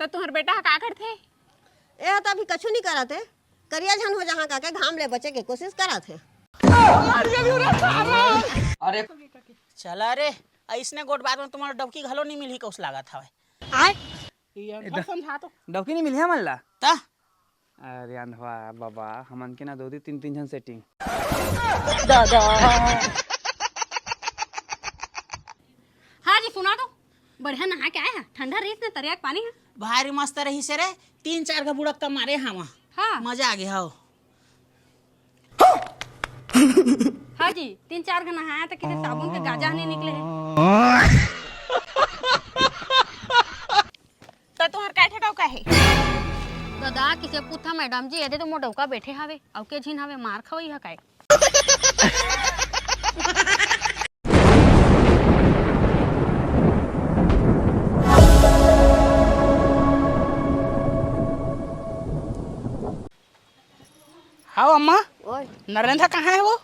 तो तुम्हार बेटा का करथे? ए तो अभी कछु नहीं करत है, करिया झन हो जहाँ का के घाम ले बचे के कोशिश करत है। अरे चला रे, ऐसने गोट बात में तुम्हारा डबकी घलो नहीं मिली कौस लागत हवे। ये समझा तो डौकी नहीं मिली हमन ला। ता अरे अंधवा बाबा हमन के ना 2-3 जन सेटिंग। हाँ जी सुना दो, बढ़िया नहा के आए हैं, ठंडा रेत ने तरिया के पानी है। भारी मस्त रही से रे, 3-4 का बुड़क का मारे हम। हाँ मजा आ गया हो। हाँ जी 3-4 घंटा नहाया तो किसी साबुन के गाजा नहीं निकले हैं। तो तुम्हार कैठे डौका है? दादा किसे पूछा मैडम जी, यदि तो मोर डौका बैठे हवे औ के झिन हवे मार खवई ह काय। हाँ अम्मा, ओए नरेंद्र कहाँ है वो?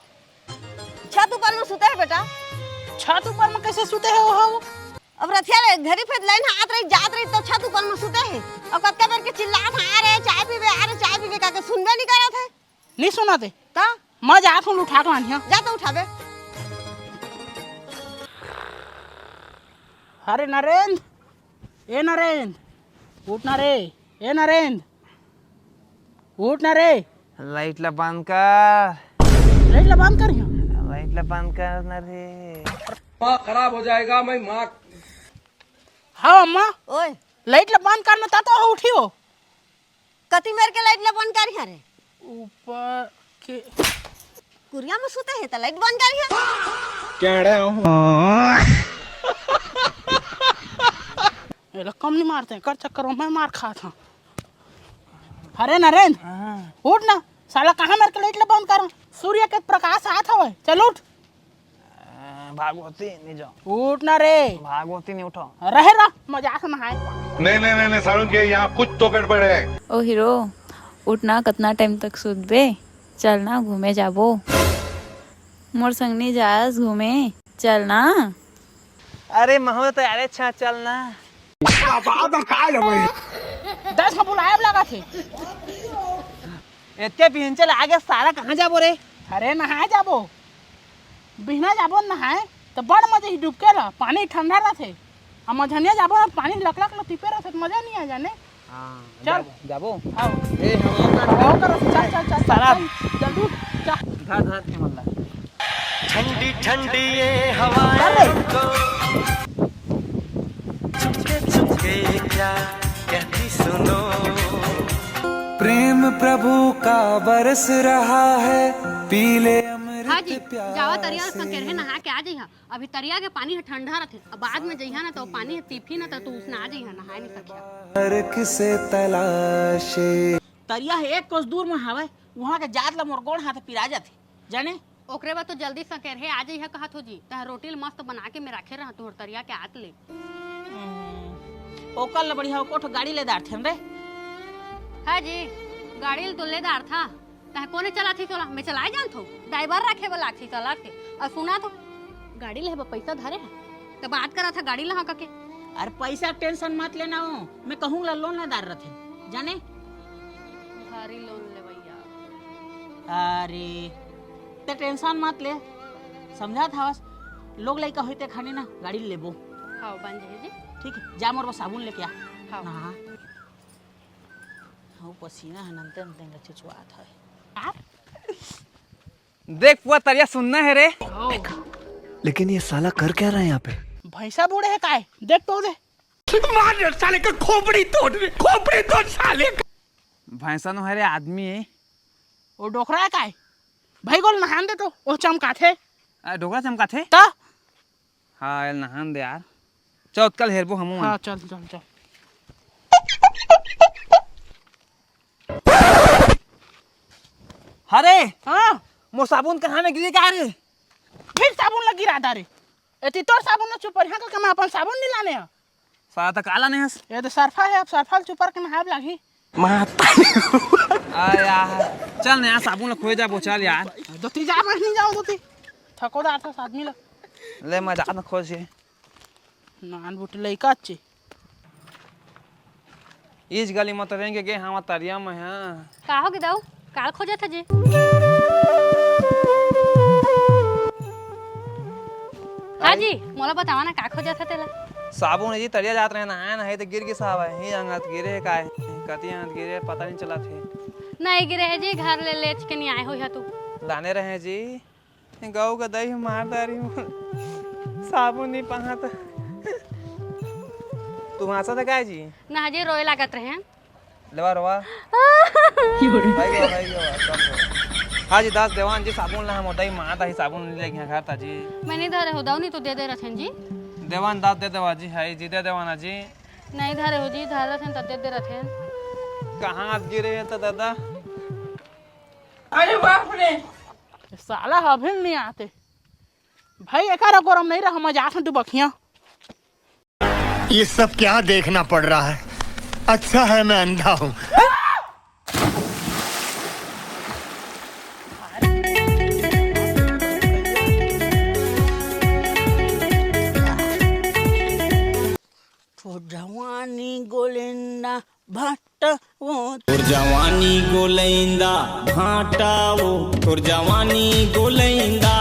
छत ऊपर में सुते है बेटा। छत ऊपर में कैसे सोते है वो? अब रथिया रे घरी फिर लाइन हाथ रही जात रही तो छत ऊपर में सुते है और कत्ते बेर के चिल्लात आ रहे चाय पीवे का के सुनबे नहीं करत है। नहीं सुना थे? ता मैं जात हूँ उठा कर आनिया। जा तो उठाबे। अरे नरेंद्र, ए नरेंद्र, उठ ना रे, ए नरेंद्र, उठ ना रे। लाइट ला बंद कर, लाइट ला बंद कर यहाँ। लाइट ला बंद कर ना रे। माँ खराब हो जाएगा। मैं माँ हाँ अम्मा, ओए लाइट ला बंद करना था तो उठी हो। कति मेर के लाइट ला बंद कर रे। ऊपर के कुरिया में सुते है तो लाइट बंद कर। कह रहे हो ये लोग कम नहीं मारते हैं, कर चक्कर में मैं मार खा था। अरे नरेंद्र उठ ना, साला कहाँ मेरे के लाइट ला बंद करो, सूर्य के प्रकाश आत हवे। चल उठ। भागवती नहीं जाओ, उठ ना रे। भागवती नहीं उठो। रहे रहा मजाक में नहाए। नहीं सारुण के यहाँ कुछ तो गड़बड़ है। ओ हीरो उठना, कितना टाइम तक सुत बे? चल ना घूमे जाबो, मोर संग नहीं जास घूमे, चल ना। अरे महू तो यार अच्छा चलना। 10 का बुलाया लगा थे। इतने पिन चल आगे सारा कहाँ जाबो रे? अरे नहाए जाबो, बिना जाबो नहाए तो बड़ मजे ही डूब के रह, पानी ठंडा रहते। और मझनिया जाबो ना पानी लकलक लतीपे रहते तो मजा नहीं आ जाने। चल जाबो। आओ ए आओ करो, चल चल चल सारा जल्दी उठ, चल धर के मल्ला। ठंडी ठंडी ये हवाएं को चुपके क्या कहती सुनो। प्रेम प्रभु का बरस रहा है, पीले हाँ जी जावा तरिया संकेर है नहा के आ जइहा। अभी तरिया के पानी है ठंडा रहते, अब बाद में जइहा ना तो पानी है तीफी ना तो तू उसने आ जइहा, नहाए नहीं सकिया। किसे तलाशे तरिया है 1 कोस दूर में हवे, वहाँ के जात ला मोर गोड़ हाथ पिरा जाते जाने। ओकरे बाद तो जल्दी संकेर है आ जइहा कहत हो जी, तह रोटी मस्त बना के मैं रखे रहा तोहर तरिया के आत ले। ओकल ला बढ़िया कोठो गाड़ी ले दार थे रे। हाँ जी गाड़ी तो लेदार था, तह कोने चला थी तोला, मैं चलाए जान थो, ड्राइवर रखे वाला थी चला के। और सुना तो गाड़ी ले पैसा धरे है तो बात करा था गाड़ी लहा के। अरे पैसा टेंशन मत लेना हो, मैं कहूँ ला लोन ले दार रथे जाने। भारी लोन ले भैया। अरे ते टेंशन मत ले, समझा था बस। लोग लइका होते खाने ना गाड़ी लेबो। हाँ बन जाए जी। ठीक है जा मोर बस साबुन लेके आ। हाँ हाँ हाँ पसीना है नंते नंते चुचुआत है। देख पुआ तरिया सुनना है रे। लेकिन ये साला कर क्या रहा है यहाँ पे? भैंसा बूढ़े है काय देख तो दे। मार साले का खोपड़ी तोड़ साले का। भैंसा नो है रे, आदमी है। वो डोकरा है काय भाई गोल नहान दे तो वो चमका थे। ढोकरा चमका थे ता हाँ यार नहान दे यार। चौथ कल हेरबो हमू। हाँ चल चल चल। अरे हाँ मो साबुन कहाँ में गिरी का रे? फिर साबुन लगी रहा रे। एती तोर साबुन न चुपर यहाँ का मैं अपन साबुन नहीं लाने है। सारा तक काला नहीं हस। ये तो सरफा है, अब सरफा चुपर के नहाब लागी। यार चल ना यार साबुन ला खोए जा बोचल यार। दोती जा मैं नहीं जाऊँ दोती थको दार था आदमी ला। ले मैं जा ना खोज। नान बुट लइका अच्छे इस गली में तो रहेंगे गे हम तरिया में हैं। का हो गिदाऊ काल खोजत है जी। हाँ जी मोला बतावा ना का खोजत है तेला। साबुन है जी, तरिया जात रहे नहाए नहाए तो गिर के साहब है ही अंगत गिरे है काय कति अंगत गिरे पता नहीं चला थे। नहीं गिरे है जी घर ले लेच के नहीं आए हो या तू। लाने रहे जी गऊ का दही मार दारी हूँ साबुन नहीं पहा तो तू हंसा था काय जी ना जी रोए लागत रहे हैं। लेवा रोवा भाई गवा हाँ जी दास देवान जी साबुन ला हम दही मार दही साबुन ले गया घर था जी। मैं नहीं धरे हो दाऊ नहीं तो दे दे रहे जी। देवान दास दे देवा जी है जी दे देवाना जी। नहीं धरे हो जी धरे थे तो दे दे रहे। कहाँ आप गिरे हैं तो दादा। अरे बाप रे साला अभी नहीं आते भाई। एक गरम नहीं रहा मजाक में डुबकियां। ये सब क्या देखना पड़ रहा है? अच्छा है मैं अंधा हूँ। जवानी गोलेंदा भट्ट वो तोर जवानी गोलैंदा भाटा वो तोर जवानी गोलैंदा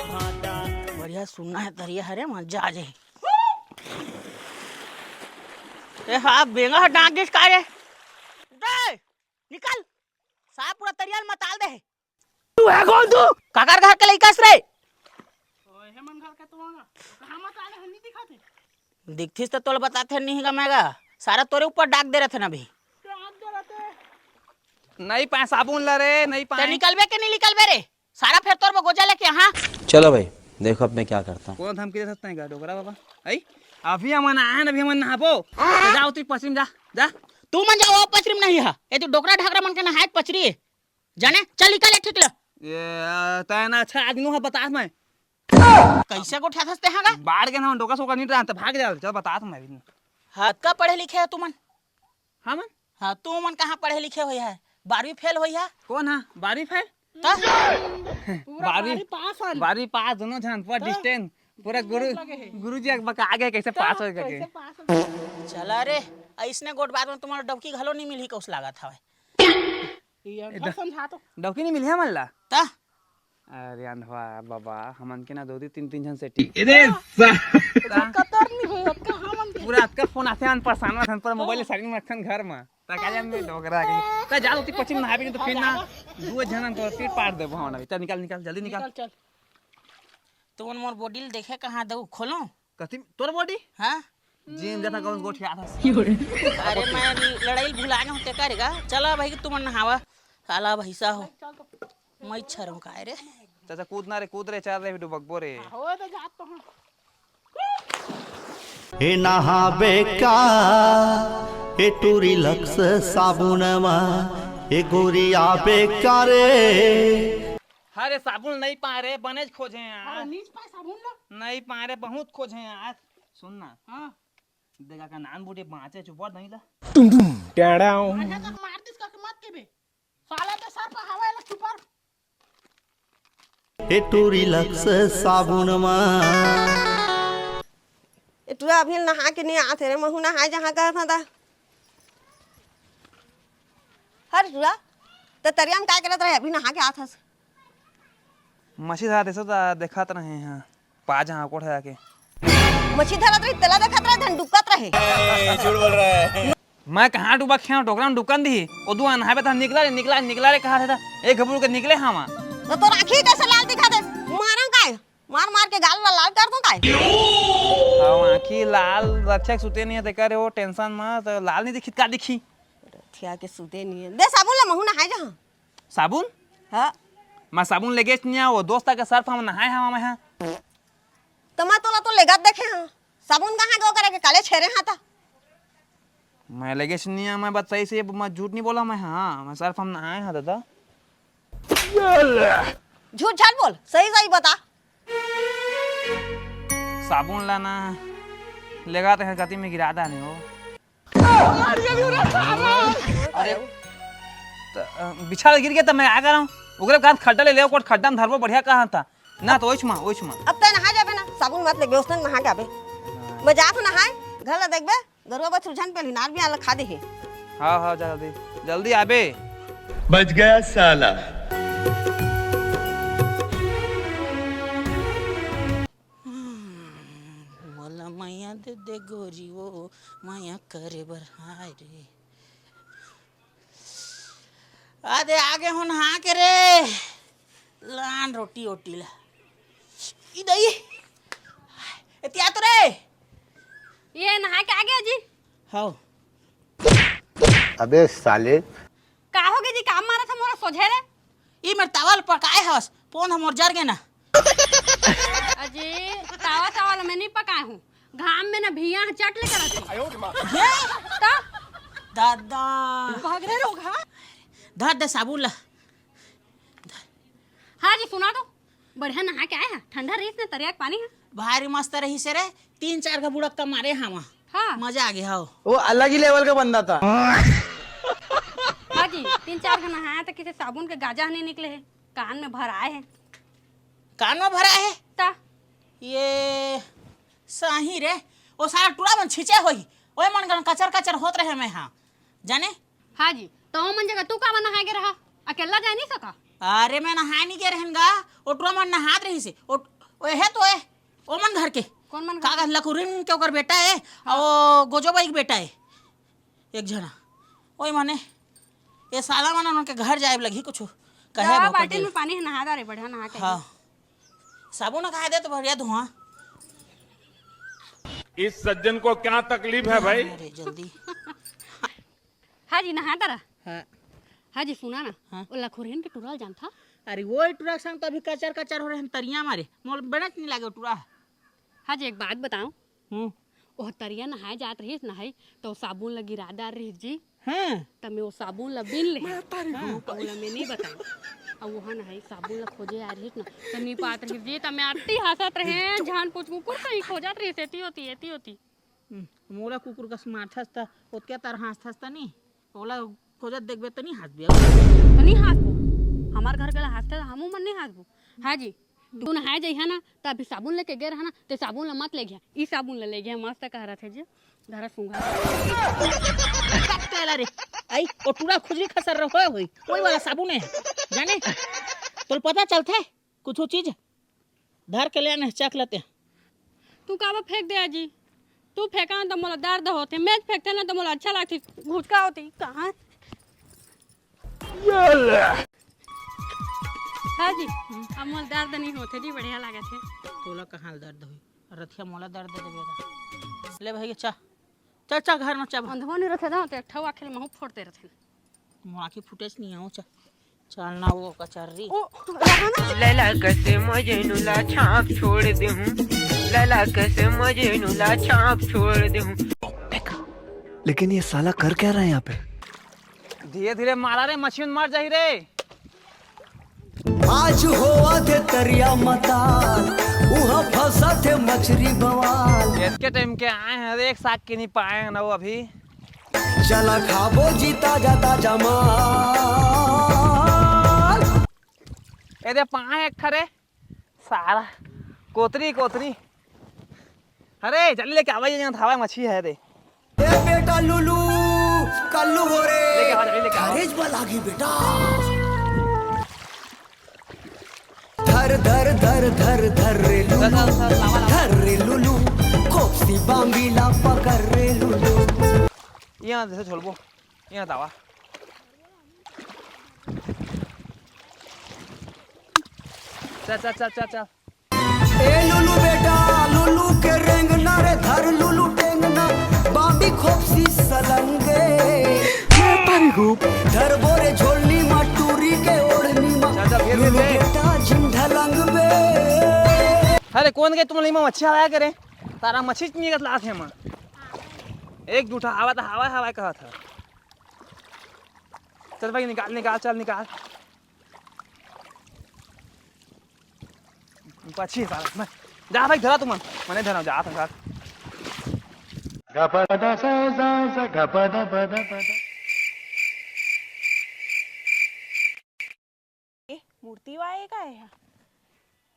भाटा। बढ़िया सुनना है तरिया हरे मजा आ जाए। ए हाँ बेंगा डांग किस का रे दे निकल साहब पूरा तरियाल मताल दे। तू है कौन तू? काकर घर के लइकास रे। ओए हेमन घर के तू आगा कहां मताल है नहीं दिखाते। दिखथिस तो तोल बताते नहीं गमेगा सारा तोरे ऊपर डाक दे रहे थे ना अभी। नहीं पाए साबुन ला रे नहीं पाए। निकलबे के नहीं निकलबे रे सारा फिर तोर गोजा लेके। हाँ चलो भाई देखो अब मैं क्या करता हूँ। कौन धमकी दे सकते हैं डोगरा बाबा आई अभी हम आए अभी हम नहाबो जाओ तू पश्चिम जा जा तू मन जाओ पचरी में नहीं है ये तो डोकरा ढाकरा मन के नहाए पचरी है जाने चल निकल ठीक ले। ये तैना अच्छा आदमी है बता मैं कैसे को ठा हंसते हैं बाढ़ के ना डोका सोका नहीं रहा तो भाग जा चल बता मैं भी। हाथ का पढ़े लिखे है तू मन? हाँ मन हाँ तू मन कहाँ पढ़े लिखे हुई है? 12वीं फेल हुई है। कौन है 12वीं फेल? 12वीं पास दोनों जन पर डिस्टेंस पूरा गुरुजी बका आगे कैसे पास हो गए। चला रे ऐसने गोट बात में तुम्हारा डबकी घलो नहीं मिली कौस लागत है। समझा तो डबकी नहीं मिली है मल्ला ता अरे अंधवा बाबा हमन के ना दो तीन जन सेटिंग पूरा आपका फोन आते हैं परेशान पर मोबाइल साइड में रखन घर में ताकि आज मैं डोगरा के ता जा उती पश्चिम नहा भी तो फिर ना दो जन तो फिर पार देबो हम अभी। चल निकाल निकाल जल्दी निकाल चल तू मन मोर बॉडी देखे कहां दऊ खोलो कथी तोर बॉडी। हां जिम जैसा कौन गोठिया था। अरे मैं लड़ाई भुला गया हूं ते करेगा चला भाई तू मन नहावा साला भैसा हो मैं छरम का रे चाचा कूदना रे कूद रे चार रे बिटू बकबो रे हो तो जात तो हे नहाबे का हे टूरी लक्स साबुनमा हे गोरिया बेकारे। अरे साबुन नहीं पा रहे बनेज खोजे यार नीच पाए साबुन ला नहीं पा रहे बहुत खोजे यार। सुन ना हां देखा का नान बूटे बाँचे चुप नहीं ला तुम टेढ़ाओ अच्छा तक मार दिस का मत के बे साला तो सर पर हवा ला चुपर। हे टूरी लक्स साबुनमा तू अभी नहा के नहीं आते रे महू नहा जहाँ का था हर तुरा तो तरिया में क्या करत रहे अभी नहा के आता मछली धरा देसो देखत रहे हैं पा जहाँ कोठ जाके मछली धरा रही तला देखत रहे धन डुबकत रहे। झूठ बोल रहा है। मैं कहाँ डूबा खेल टोकरा में डुबकन दी ओ दुआ नहाबे था निकला रे कहा था एक घबरू के निकले हम तो तोर आँखी कैसे लाल दिखा दे मारा काय मार मार के गाल लाल कर दूं काय। आँखी लाल रक्षा सुते नहीं है देखा रे वो टेंशन में तो लाल नहीं दिखी का दिखी रथिया के सुते नहीं है दे साबुन ले महू नहाए जहाँ। साबुन हाँ मैं साबुन लेगे नहीं वो दोस्त के सर्फ हम नहाए हम यहाँ तो मैं तोला तो लेगा देखे हाँ साबुन कहाँ गो करे के काले छेरे हाँ था मैं लेगे नहीं है मैं बात सही से मैं झूठ नहीं बोला मैं हाँ मैं सर्फ हम नहाए हाँ दादा। झूठ झाट बोल सही सही बता। साबुन लाना लेगा तो गति में गिरादा नहीं हो। अरे बिछाड़ गिर गया तो मैं आ गया हूँ उगरे का खड्डा ले ले कोट खड्डा में धरबो बढ़िया कहा था ना तो ओइछ मा अब तो नहा जाबे ना साबुन मत लेबे उसने नहा के आबे मैं जा तो नहाए घर ला देखबे गरुआ बा सुझान पे लिनार भी आला खा दे है। हाँ हाँ जल्दी जल्दी आबे। बच गया साला। मोला माया दे दे गोरी वो माया करे बर हाय रे। आदे आगे हो नहा के रे लान रोटी ओटी ला ई दई एतिया तो रे ये नहा के आ गया जी। हाउ अबे साले का हो गया जी, काम मारा था मोरा सोझे रे। ई मेर तावल पकाए हस पोन हमर जर गे ना। अजी तावा तावा में नहीं पकाए हूँ, घाम में ना भिया चट ले करत ये ता दादा भाग रहे लोग। हाँ धर दे साबुन ला। हाँ जी सुना दो, बढ़िया नहा के आए हैं, ठंडा रही ना तरिया के पानी है। भारी मस्त रही से रे 3-4 का बुड़क का मारे हम। हाँ मजा आ गया हो। वो अलग ही लेवल का बंदा था। हाँ जी 3-4 का नहाया तो किसी साबुन के गाजा नहीं निकले हैं, कान में भर आए हैं। कान में भरा है ता ये सही रे वो सारा टूड़ा मन छिचे होई ओए मन गन कचर कचर होत रहे मैं। हाँ जाने हाँ जी तो मन जगह तू का नहा के रहा, अकेला जा नहीं सका। अरे मैं नहा नहीं के रहनगा ओ टूड़ा मन नहात रही से ओए है तो ओ मन घर के कौन मन कागज लकुरिन के ओकर बेटा है और गोजोबाई के बेटा है एक जना ओए माने ये साला मन उनके घर जाए लगी कुछ कहे भोकर बाल्टी दिल। में पानी है, नहा दा रे बढ़िया नहा के। हाँ साबुन कहा दे तो बढ़िया धुआं। इस सज्जन को क्या तकलीफ है भाई? अरे जल्दी। हाँ जी नहा दा रहा। हाँ हाँ जी सुना ना हाँ? वो लखुरहीन के टुरल जान था। अरे वो टूरा संग तो अभी कचर कचर हो रहे हैं तरिया मारे मोल बनत नहीं लागे टूरा। हाँ जी एक बात बताऊं, वो तरिया नहाए जात रही नहाई तो साबुन लगी रादार रही जी। हाँ तब मैं वो साबुन ला बिन ले बोला मैं नहीं बताऊं। अब वहाँ नहाई साबुन ला खोजे आ रही ना तो नहीं पात रही जी, तब मैं आती हंसत रहे जान पूछ कुकुर कहीं खोजत रही एती होती। मोला कुकुर का स्मार्ट हंसता ओतके तार हंसता नहीं ओला खोजत देखबे तो नहीं हंसबे तो नहीं हंसबो, हमार घर गला हंसते हमू मन नहीं हंसबो। हाँ जी तू नहाए जइहा ना तो अभी साबुन लेके गए रहा ना तो साबुन ला मत ले गया, ई साबुन ले गया मस्त कह रहा थे जी धरा सूंघा कटेला रे आई ओ टूरा खुजली खसर रहो होई कोई वाला साबुन है जाने तो पता चलते कुछ चीज धर के ले चख लेते। तू काबा फेंक दे जी, तू फेंका तो मोला दर्द होते, मैं फेंकते ना तो मोला अच्छा लगती घुटका होती कहाँ। हाँ जी अब मोला दर्द नहीं होते जी, बढ़िया लगे थे। तोला कहाँ दर्द हुई रथिया मोला दर्द देवेगा ले भाई चा चा चा घर में चा अंधवा नहीं रखे था तो एक ठवा खेल महू फोड़ते रहते माँ की फुटेज नहीं आओ चा चलना वो कचर्री। लैला कैसे मजनूला छाप छोड़ दे हूँ, लैला कैसे मजनूला छाप छोड़ दे हूँ। लेकिन ये साला कर क्या रहा है यहाँ पे? धीरे धीरे मारा रे मशीन मार जाही रे। आज होआ थे तरिया मताल उहा फंसा थे मछली बवाल। के टाइम के आए हैं एक साग के नहीं पाए ना वो अभी। चला खाबो जीता जाता जमाल। ए दे पाए एक खरे सारा कोतरी अरे जल्दी लेके आवाज यहाँ थावा मछली है रे। ए बेटा लुलू कल्लू हो रे लेके आवा जल्दी लेके आवा। खरीज लागी बेटा धर धर धर धर धर रे लुलू धर रे लुलू खोपसी बांबीला पकड़ रे लुलू। यहाँ जैसे छोड़बो यहाँ दावा चल ए लुलू बेटा लुलू के रेंगना रे धर लुलू टेंगना बांबी खोपसी सलंगे धर बोरे झोलनी मटूरी के ओढ़नी मा लुलू बेटा झिंढलंग बे। अरे कौन के तुम नहीं मच्छी आया करे तारा मच्छी नहीं लात है मां एक जूठा हवा था हवा कहा था। चल भाई निकाल चल निकाल अच्छी सारा जा भाई धरा तुम मैंने धरा जा था मूर्ति वाए का है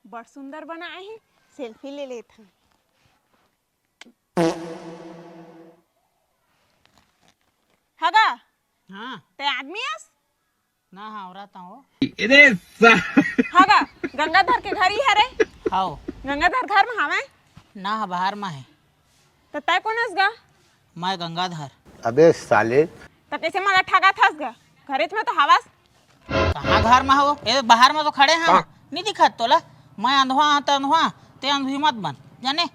बड़ सुंदर बनाए हैं, सेल्फी ले लेते हैं। हगा हाँ ते आदमी आस ना हाँ औरत हो हाँ का गंगाधर के घर ही है रे हाओ गंगाधर घर में हवे ना हाँ बाहर में है तो तय कौन हस गा मैं गंगाधर अबे साले तो कैसे मला ठगा थस गा घरेच में तो हवास कहाँ घर में हो ये बाहर में तो खड़े हैं नहीं दिखत तोला मैं अंधवा हाँ तो अंधवा ते अंधवी मत बन जाने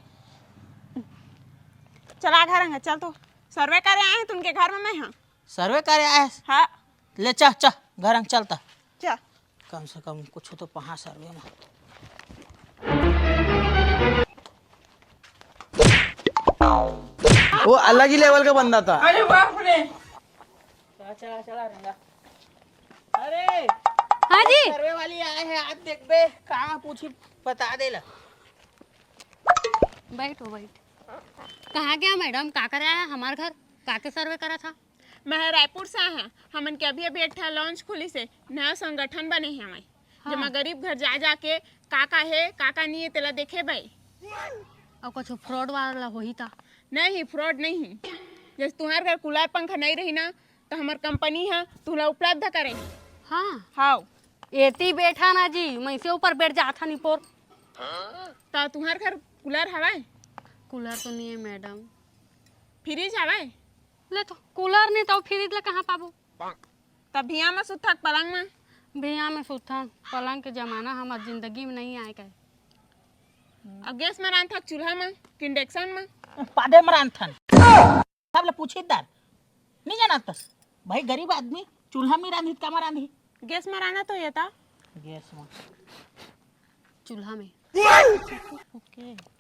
चला घर आएंगे चल तो सर्वे करे आए हैं तुमके घर में मैं हाँ सर्वे करे आए हाँ ले चा चा घर अंग चलता चल कम से कम कुछ तो पहा सर्वे में वो अलग ही लेवल का बंदा था। चला चला चला रंगा अरे हाँ जी सर्वे वाली आए हैं आप देख बे कहाँ पूछी बता दे ला बैठो बैठ कहाँ गया मैडम का कर आया हमारे घर काके सर्वे करा था मैं रायपुर से आए हैं हमन के अभी अभी एक लॉन्च खुली से नया संगठन बने हैं हमें हाँ। जमा गरीब घर जा जाके काका है काका नहीं है तेला देखे भाई और कुछ फ्रॉड वाला हो ही था नहीं फ्रॉड नहीं जैसे तुम्हारे घर कूलर पंखा नहीं रही ना तो हमार कंपनी है तुला उपलब्ध करे हाँ हाँ एती बैठा ना जी मैं से ऊपर बैठ जाता नहीं पोर तो तुम्हारे घर कूलर हवाए कूलर तो नहीं है मैडम फ्रिज हवाए ले तो कूलर नहीं तो फ्रिज ले कहाँ पाबो तब भिया में सुथक पलंग में भैया में सुथा पलंग के जमाना हमार जिंदगी में नहीं आए का अब गैस में रान थक चूल्हा में कि इंडक्शन में पादे मरान थन सब ले पूछी दार नहीं जाना तो भाई गरीब आदमी चूल्हा में रांधी का रांधी गैस में राना तो ये था गैस में चूल्हा में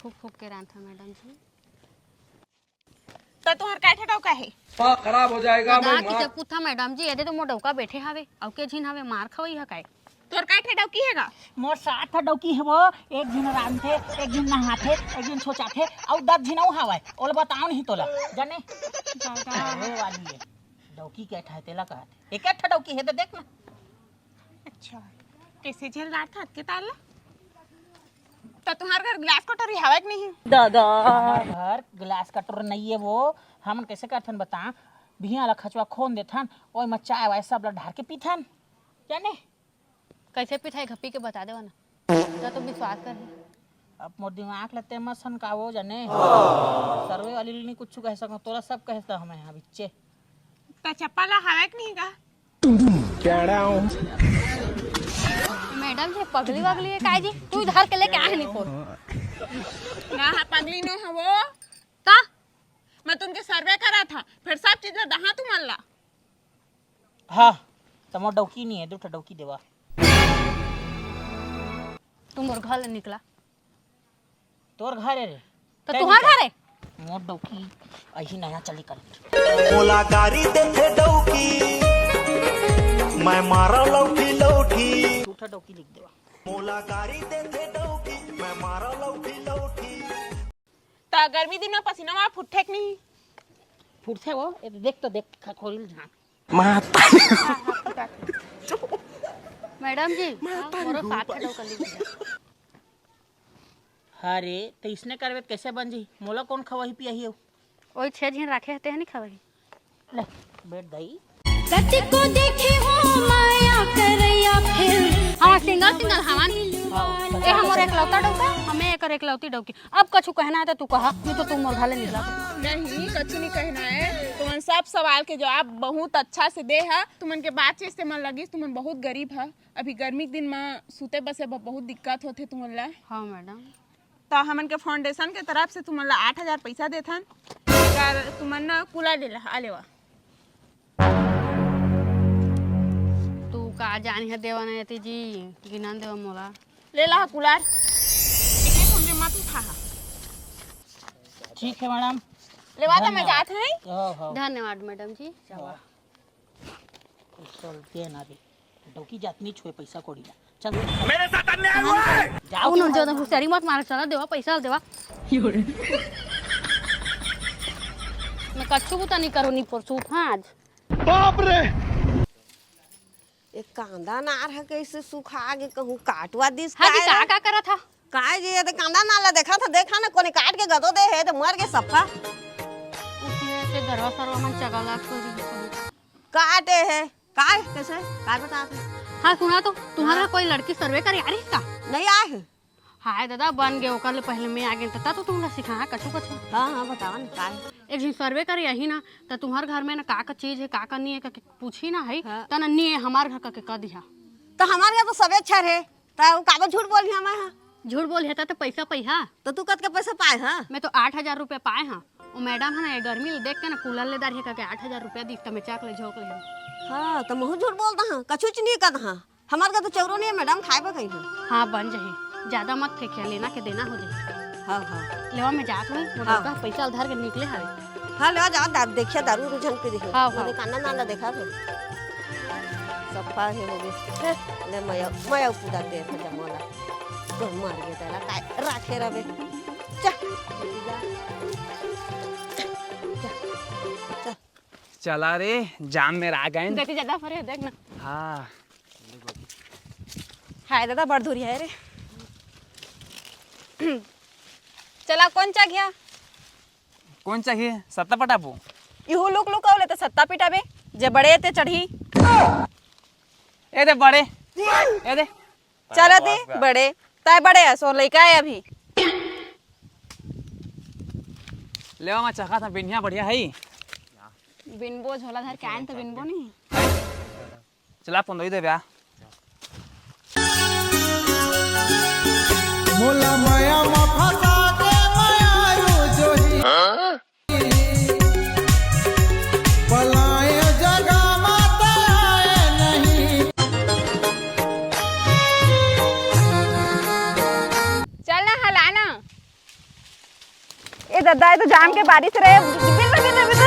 फूक फूक के रान था मैडम जी तो तुम्हार काठे का है खराब हो जाएगा भाई कि जब पूछा मैडम जी यदि तो मोर डौका बैठे हवे औ के झिन हवे मार खवई ह काय तोर काठे डौकी हैगा मोर साथ डौकी है वो एक दिन रांधे एक दिन नहाथे एक दिन सोचाथे और 10 दिन हवाए ओल बताओ नहीं तोला जाने सर्वे वाली है डौकी के ठा तेला कहते एक ठा डौकी है तो देख ना अच्छा कैसे झेल रहा था के ताला तो तुम्हारे घर ग्लास कटोरी हवा कि नहीं दादा घर गिलास कटोर नहीं है वो हम कैसे करथन बता भिया ला खचवा खोन देथन ओय में चाय वाय सब ला ढार के पीथन जाने कैसे पिठाई घपी के बता देवा ना तो विश्वास कर अब मोर दिमाग लेते मसन का वो जाने सर्वे वाली नहीं कुछ कह सको तोरा सब कहता हमें यहाँ बिच्चे तो चप्पल हवा कि नहीं का मैडम जी पगली वगली है काय जी तू इधर के लेके आए नहीं पोर ना हा पगली नो है वो का मैं तुमके सर्वे करा था फिर सब चीज में दहा तू मन ला हाँ तो मोर डौकी नहीं है दूठा डौकी देवा तुम और घर निकला तोर घर है रे तो तुम्हार घर है मोर डौकी अही नया चली कर मोला गाड़ी देखे डौकी मैं मारा लौटी लौटी दूठा डौकी लिख देवा मोला गाड़ी देखे डौकी मैं मारा लौटी लौटी तो गर्मी दिन में पसीना वहाँ फुट्ठे कि नहीं फुटथे वो ये देख तो देख खोलिल झांक मैडम जी मोरो साथ खड़ो कर लीजिए अरे तो इसने करवे कैसे बन जी मोला कौन खवाही पियाही हो ओई छे झिन रखे हते नहीं खवई ले बैठ दई कति को देखे हो माया करैया फिर हां सिंगल सिंगल हवन ए हमर एक लौता डौका हमें एक लौती डौकी अब कछु कहना है तो तू कहा नहीं तो तुम मोर घाले निकला नहीं कछु नहीं कहना है तुमन सब सवाल के जवाब बहुत अच्छा से दे है तुमन के बात चीज से मन लगी तुमन बहुत गरीब है अभी गर्मी के दिन में सूते बसे बहुत दिक्कत होते तुमन ला हाँ मैडम तो हमन के फाउंडेशन के तरफ से तुमन ला 8000 पैसा देथन कर तुमन न कूलर ले ला आलेवा तू का जानी है देवा नहीं थी जी गिनन देवा मोला ले ला कूलर इके तुम मत उठा ठीक है मैडम लेवा तो मैं जात है हो धन्यवाद मैडम जी चल के ना रे डौकी जातनी छुए पैसा कोड़ी ना चल मेरे साथ अन्याय हुआ है जाओ उन जो हुशियारी मत मार चला देवा पैसा देवा मैं कच्चू बुता नहीं करो नहीं परसू हाँ आज बाप रे एक कांदा नार है कैसे सुखा के कहूँ काटवा दिस हाँ जी का करा था काय जी ये तो कांदा नाला देखा था देखा ना कोने काट के गदो दे है तो मर के सफा उसमें से गरवा सरवा मन चगला करी काटे है काय कैसे काय बता हाँ सुना तो तुम्हारा कोई लड़की सर्वे कर आ रही का नहीं आए है हाय दादा बन गए ओकर ले पहले मैं आ गई तता तो तुमने सिखा कछु कछु हाँ हाँ बताओ ना काय एक दिन सर्वे कर यही ना तो तुम्हारे घर में ना का चीज है का नहीं है करके पूछी ना है तो ना नहीं है हमारे घर का कह दिया तो हमारे यहाँ तो सब अच्छा है तो कागज झूठ बोल मैं हाँ झूठ बोल है तो पैसा पैसा तो तू कत के पैसा पाए हाँ मैं तो 8,000 रुपये पाए हाँ वो मैडम है ना ये गर्मी देख के ना कूलर ले दार है करके 8,000 रुपया दी तो मैं चाक ले झोंक ले हाँ तो मुँह झूठ बोलता हाँ कछु नहीं कर हाँ हमारे का तो चौरो नहीं है मैडम खाए बा कहीं हाँ बन जाए ज्यादा मत फेंकिया लेना के देना हो जाए हाँ हाँ लेवा में जाक ले मोटा पैसा उधार के निकले हावे हाँ ले जाओ देखिए दारू रुझान पे देखो हाँ, मैंने काना नाला देखा तो सप्पा है हो गए ले मैं पूरा दे था जमाला तो मार गया तेरा काय राखे रवे चला रे जाम में आ गए देखी ज्यादा फरे देख ना हाँ हाय दादा बड़ दूरी है रे चला कौन चा गया कौन चाहिए सत्ता पटापू इहू लुक लुक आवले तो सत्ता पिटाबे जे बड़े ते चढ़ी ए दे बड़े ए दे चल दे बड़े ताय बड़े है सो लइका है अभी लेवा में चखा था बिनिया बढ़िया है बिनबो झोला धर के आन तो बिनबो नहीं चला पंदो दे ब्याह मोला माया मा फसा के माया जो ही पलाए जगह मत आए नहीं चल ना हलाना ए दादा ये तो जाम के बारिश रहे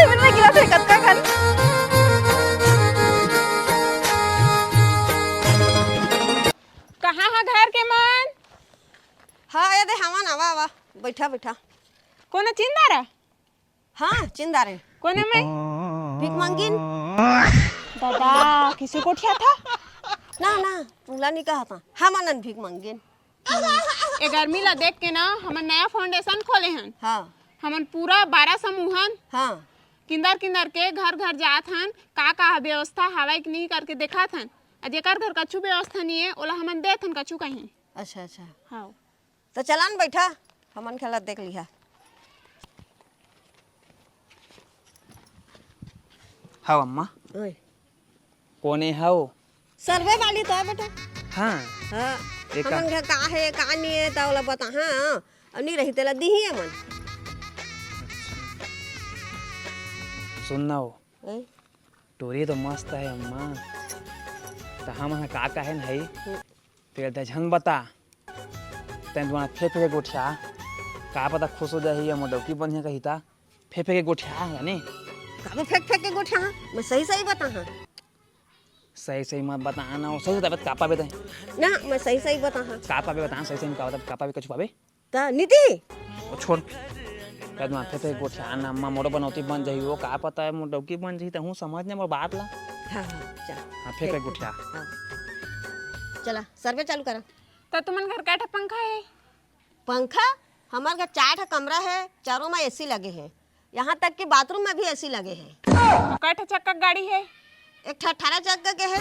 बिन गिला थे कत्का खन कहाँ है घर के मन हाँ ये दे हवा ना वाह बैठा बैठा कोने चिंदारा हाँ चिंदारे कोने में भीख मांगिन दादा किसी को ठिया था ना ना तुमला नहीं कहा था हम अनन भीख मांगिन ए गर्मी ला देख के ना हमन नया फाउंडेशन खोले हन हाँ हमन पूरा 12 समूहन हाँ किंदर किंदर के घर घर जात हन का व्यवस्था हवाई कि नहीं करके देखा थन जेकर घर कछु व्यवस्था नहीं है ओला हमन देत हन कछु कहीं अच्छा अच्छा हाँ तो चलान बैठा हमन खेला देख लिया हाँ अम्मा ओए कोने हाओ सर्वे वाली तो है बेटा हाँ हाँ एक हमन घर का है का नहीं है तो ओला बता हाँ और नहीं रही तेला दी ही मन सुनना हो ओए टोरी तो मस्त है अम्मा तो हम का है नहीं फिर दझन बता तेन तुम्हारा फेफे के गोठिया का पता खुश हो जाए या मोडौकी बन कही था फेफे के गोठिया यानी काबे फेंक फेंक के गोठा हाँ मैं सही सही बता हाँ सही सही मत बताना हो सही बता का पावे ना मैं सही सही बता हाँ का पावे बता सही सही का बता का पावे कुछ पावे ता नीति वो छोड़ कद मा फेफे के गोठिया ना अम्मा मोड़ो बनौती बन जाई वो का पता है मोडौकी बन जाई त हूं समझने में बात ला हाँ हाँ चल हां फेफे के गोठिया हाँ चला सर्वे चालू करा तो तुमन घर कैठा पंखा है पंखा हमारे घर 4 कमरा है चारों में एसी लगे हैं यहाँ तक कि बाथरूम में भी एसी लगे हैं कैठा चक्का गाड़ी है एक ठा 18 चक्का के है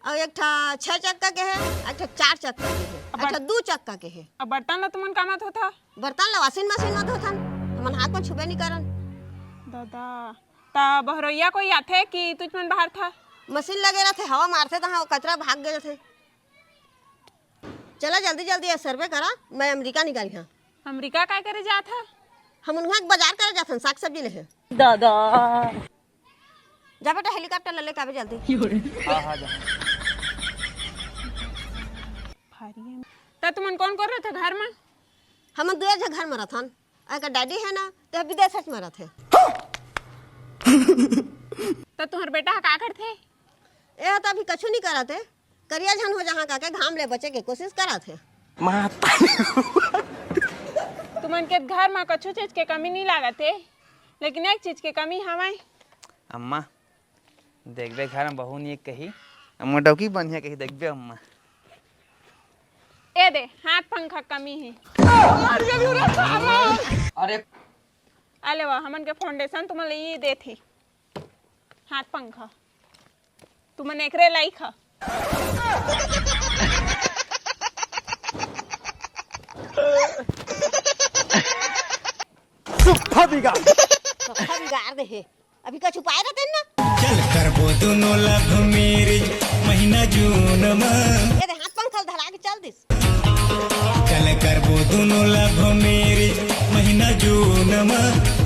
और एक ठा 6 चक्का के है एक ठा 4 चक्का के है एक ठा 2 चक्का के है अब बर्तन ला तुमन का मत होता बर्तन ला वॉशिंग मशीन में धोथन हमन हाथ में छुबे नहीं करन दादा ता बहरोइया कोई आथे कि तुझमन बाहर था मशीन लगे रहते हवा मारते तो हाँ कचरा भाग गए थे चला जल्दी जल्दी ये सर्वे करा मैं अमेरिका निकाली हाँ अमेरिका काय करे जात था हम वहाँ बाजार करे जाते साग सब्जी ले दादा जा बेटा हेलीकॉप्टर ले लेके आवे जल्दी हां हां जा भारी त तुमन कौन कर रहे थे घर में हम 2 जगह घर में रहथन अगर डैडी है ना तो विदेश में रहते तो तुम्हार बेटा का करथे ये तो अभी कछु नहीं करते करिया झन हो जहाँ का के घाम ले बचे के कोशिश करा थे तुमन के घर में कछु चीज के कमी नहीं लागत है लेकिन एक चीज के कमी हमारे अम्मा देखबे घर में बहू नहीं कही मोडौकी बन कही देखबे अम्मा ए दे हाथ पंखा कमी है अरे अले वाह हमन के फाउंडेशन तुमन ले ये दे थी हाथ पंखा तुमन एकरे लाइक ह सोफा बिगाड़ दे है अभी का छुपाए रहते ना चल करबो दोनों लव मैरिज महीना जून में ये हाथ पंखा धरा के चल दिस चल करबो दोनों लव मैरिज महीना जून में